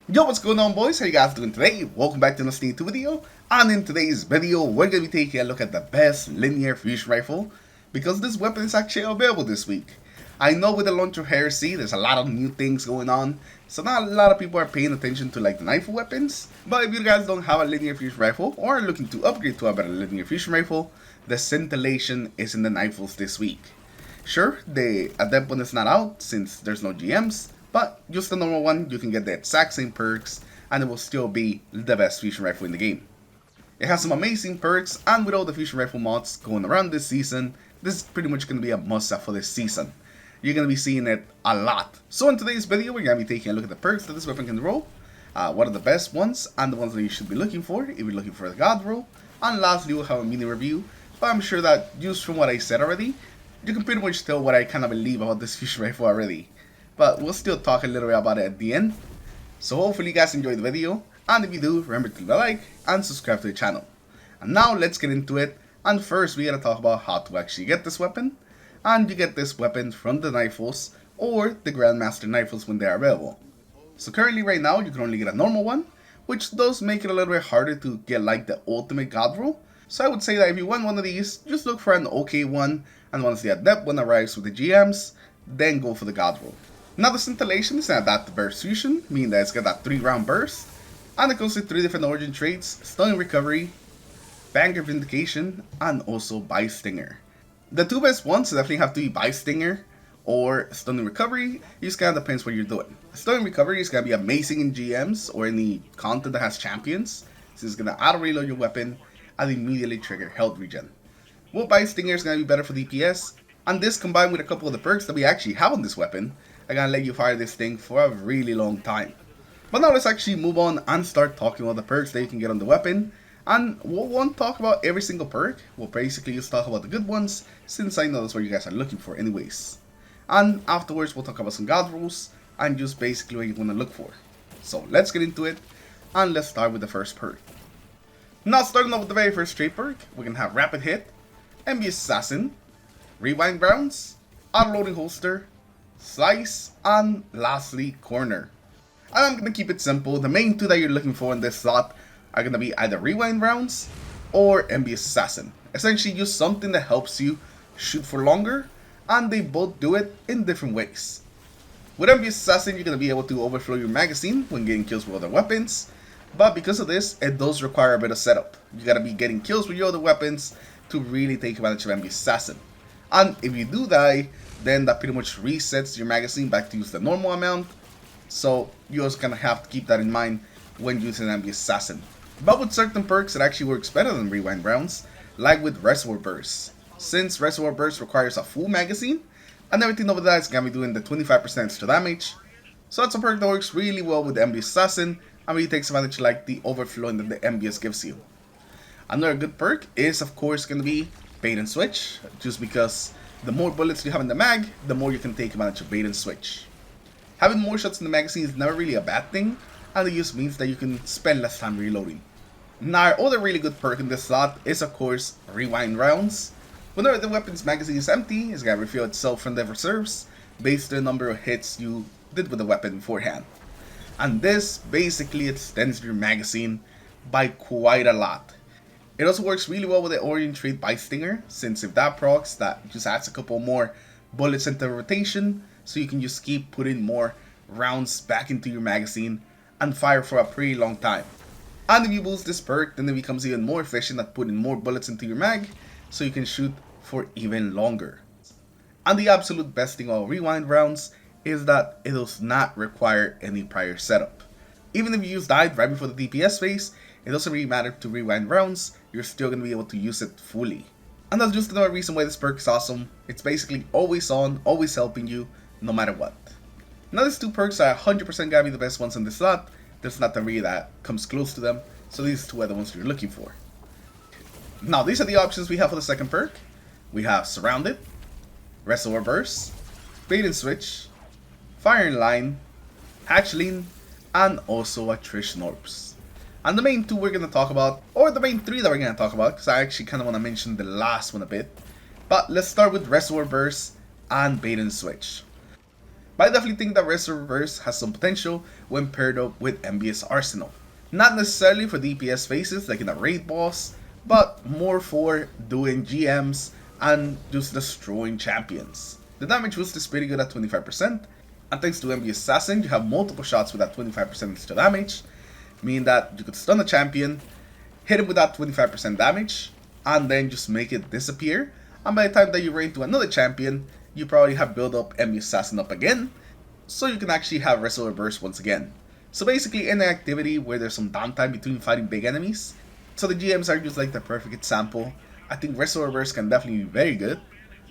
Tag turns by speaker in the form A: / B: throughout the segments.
A: Yo, what's going on, boys? How you guys doing today? Welcome back to another Sneak 2 video. And in today's video, we're going to be taking a look at the best linear fusion rifle, because this weapon is actually available this week. I know with the launch of Heresy, there's a lot of new things going on, so not a lot of people are paying attention to like the rifle weapons. But if you guys don't have a linear fusion rifle, or are looking to upgrade to a better linear fusion rifle, the Scintillation is in the rifles this week. Sure, the Adept one is not out since there's no GMs, but just the normal one, you can get the exact same perks, and it will still be the best fusion rifle in the game. It has some amazing perks, and with all the fusion rifle mods going around this season, this is pretty much going to be a must-have for this season. You're going to be seeing it a lot. So in today's video, we're going to be taking a look at the perks that this weapon can roll, what are the best ones, and the ones that you should be looking for if you're looking for the God roll, and lastly we'll have a mini review, but I'm sure that just from what I said already, you can pretty much tell what I kind of believe about this fusion rifle already. But we'll still talk a little bit about it at the end. So hopefully you guys enjoyed the video, and if you do, remember to leave a like and subscribe to the channel. And now let's get into it, and first we gotta talk about how to actually get this weapon. And you get this weapon from the rifles or the Grandmaster rifles when they are available. So currently right now you can only get a normal one, which does make it a little bit harder to get like the ultimate God roll. So I would say that if you want one of these, just look for an okay one, and once the Adept one arrives with the GMs, then go for the God roll. Now the Scintillation is an adaptive burst fusion, meaning that it's got that 3-round burst, and it comes with 3 different origin traits: Stunning Recovery, Banger Vindication, and also Bystinger. The 2 best ones definitely have to be Bystinger or Stunning Recovery. It just kind of depends what you're doing. Stunning Recovery is going to be amazing in GMs or any content that has champions, since it's going to auto-reload your weapon and immediately trigger health regen. Well, Bystinger is going to be better for DPS, and this combined with a couple of the perks that we actually have on this weapon are going to let you fire this thing for a really long time. But now let's actually move on and start talking about the perks that you can get on the weapon. And we won't talk about every single perk, we'll basically just talk about the good ones, since I know that's what you guys are looking for anyways. And afterwards we'll talk about some God rules and just basically what you want to look for. So let's get into it, and let's start with the first perk. Now starting off with the very first trait perk, we're going to have Rapid Hit, Envious Assassin, Rewind Rounds, Auto-Loading Holster, Slice, and lastly Corner. And I'm going to keep it simple. The main 2 that you're looking for in this slot are going to be either Rewind Rounds or Envious Assassin. Essentially use something that helps you shoot for longer, and they both do it in different ways. With Envious Assassin, you're going to be able to overflow your magazine when getting kills with other weapons, but because of this, it does require a bit of setup. You got to be getting kills with your other weapons to really take advantage of Envious Assassin. And if you do die, then that pretty much resets your magazine back to use the normal amount, so you're just going to have to keep that in mind when using Envious Assassin. But with certain perks, it actually works better than Rewind Rounds, like with Reservoir Burst. Since Reservoir Burst requires a full magazine, and everything over that is going to be doing the 25% extra damage, so that's a perk that works really well with the Envious Assassin, and really takes advantage of like the overflowing that the Envious gives you. Another good perk is of course going to be Bait and Switch, just because the more bullets you have in the mag, the more you can take advantage of Bait and Switch. Having more shots in the magazine is never really a bad thing, and it just means that you can spend less time reloading. Now our other really good perk in this slot is of course Rewind Rounds. Whenever the weapon's magazine is empty, it's going to refill itself from the reserves based on the number of hits you did with the weapon beforehand. And this basically extends your magazine by quite a lot. It also works really well with the origin trait Bystinger, since if that procs, that just adds a couple more bullets into rotation, so you can just keep putting more rounds back into your magazine and fire for a pretty long time. And if you boost this perk, then it becomes even more efficient at putting more bullets into your mag, so you can shoot for even longer. And the absolute best thing about Rewind Rounds is that it does not require any prior setup. Even if you use died right before the DPS phase, it doesn't really matter to Rewind Rounds, you're still going to be able to use it fully. And that's just another reason why this perk is awesome. It's basically always on, always helping you, no matter what. Now these 2 perks are 100% going to be the best ones in this slot. There's nothing really that comes close to them, so these 2 are the ones you're looking for. Now these are the options we have for the second perk. We have Surrounded, Reservoir Burst, Bait and Switch, Fire in Line, Hatchling, and also Attrition Orbs. And the main 2 we're going to talk about, or the main 3 that we're going to talk about, because I actually kind of want to mention the last one a bit. But let's start with Reservoir Burst and Bait and Switch. But I definitely think that Wrestle Reverse has some potential when paired up with Envious Arsenal. Not necessarily for DPS phases like in a raid boss, but more for doing GMs and just destroying champions. The damage boost is pretty good at 25%, and thanks to Envious Assassin, you have multiple shots with that 25% extra damage, meaning that you could stun a champion, hit him with that 25% damage, and then just make it disappear, and by the time that you run into another champion, you probably have built up Envious Assassin up again, so you can actually have Wrestle Reverse once again. So basically any activity where there's some downtime between fighting big enemies, so the GMs are just like the perfect example. I think Wrestle Reverse can definitely be very good,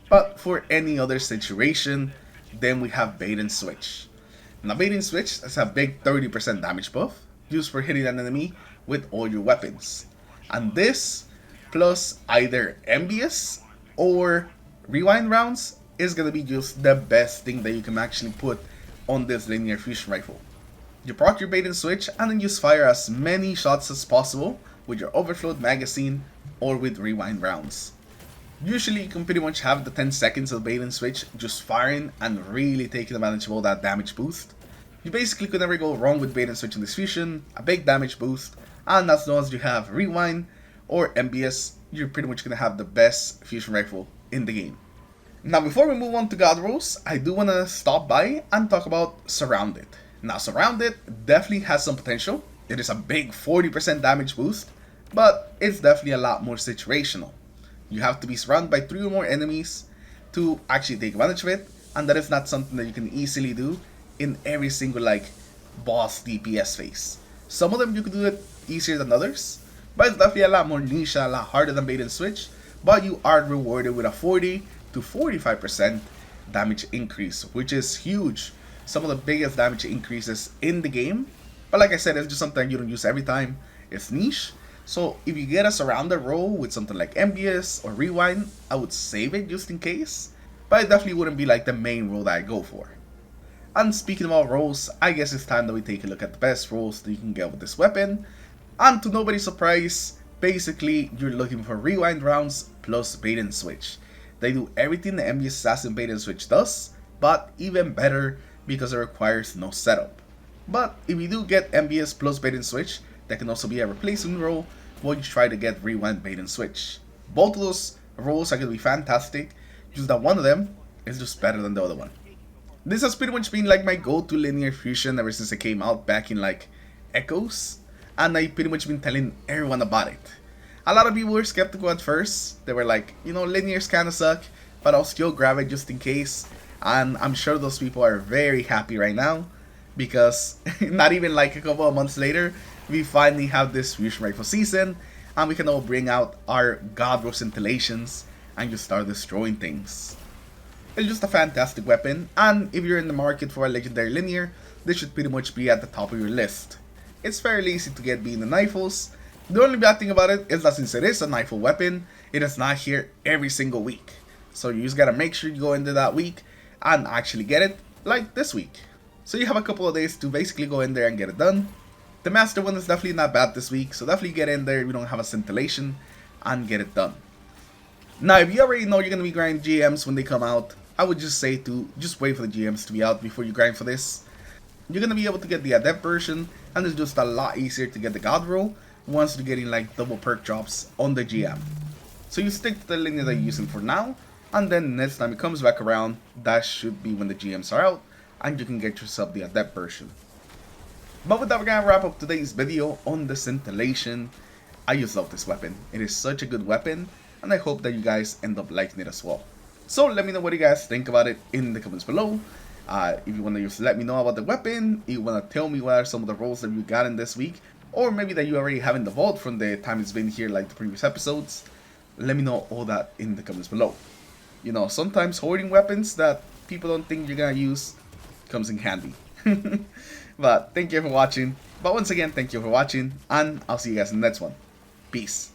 A: but for any other situation, then we have Bait and Switch. Now Bait and Switch has a big 30% damage buff, used for hitting an enemy with all your weapons. And this, plus either Envious or Rewind rounds, is gonna be just the best thing that you can actually put on this linear fusion rifle. You proc your Bait and Switch and then just fire as many shots as possible with your overflowed magazine or with Rewind rounds. Usually you can pretty much have the 10 seconds of Bait and Switch just firing and really taking advantage of all that damage boost. You basically could never go wrong with Bait and Switch in this fusion, a big damage boost, and as long as you have Rewind or MBS, you're pretty much gonna have the best fusion rifle in the game. Now before we move on to God Rolls, I do want to stop by and talk about Surrounded. Now Surrounded definitely has some potential. It is a big 40% damage boost, but it's definitely a lot more situational. You have to be surrounded by 3 or more enemies to actually take advantage of it, and that is not something that you can easily do in every single like boss DPS phase. Some of them you can do it easier than others, but it's definitely a lot more niche, a lot harder than Bait and Switch, but you are rewarded with a 40 to 45% damage increase, which is huge. Some of the biggest damage increases in the game, but like I said, it's just something you don't use every time. It's niche, so if you get a surrounded roll with something like MBS or Rewind, I would save it just in case, but it definitely wouldn't be like the main roll that I go for. And speaking about rolls, I guess it's time that we take a look at the best rolls that you can get with this weapon. And to nobody's surprise, basically you're looking for Rewind rounds plus Bait and Switch. They do everything the Envious Assassin Bait and Switch does, but even better because it requires no setup. But if you do get Envious plus Bait and Switch, that can also be a replacement roll while you try to get Rewind Bait and Switch. Both of those rolls are going to be fantastic, just that one of them is just better than the other one. This has pretty much been like my go-to linear fusion ever since it came out back in like Echoes, and I pretty much been telling everyone about it. A lot of people were skeptical at first. They were like, you know, linears kinda suck, but I'll still grab it just in case. And I'm sure those people are very happy right now, because not even like a couple of months later, we finally have this fusion rifle season, and we can all bring out our God Roll Scintillations and just start destroying things. It's just a fantastic weapon, and if you're in the market for a legendary linear, this should pretty much be at the top of your list. It's fairly easy to get being the Knifles. The only bad thing about it is that since it is a Knifle weapon, it is not here every single week. So you just gotta make sure you go into that week and actually get it, like this week. So you have a couple of days to basically go in there and get it done. The Master one is definitely not bad this week, so definitely get in there if you don't have a Scintillation and get it done. Now if you already know you're gonna be grinding GMs when they come out, I would just say to just wait for the GMs to be out before you grind for this. You're gonna be able to get the Adept version, and it's just a lot easier to get the God Roll once you're getting like double perk drops on the GM. So you stick to the linear that you're using for now, and then next time it comes back around, that should be when the GMs are out, and you can get yourself the Adept version. But with that, we're gonna wrap up today's video on the Scintillation. I just love this weapon. It is such a good weapon, and I hope that you guys end up liking it as well. So let me know what you guys think about it in the comments below. If you want to just let me know about the weapon, if you want to tell me what are some of the rolls that you got in this week, or maybe that you already have in the vault from the time it's been here like the previous episodes, let me know all that in the comments below. You know, sometimes hoarding weapons that people don't think you're gonna use comes in handy. But thank you for watching. But once again, thank you for watching, and I'll see you guys in the next one. Peace.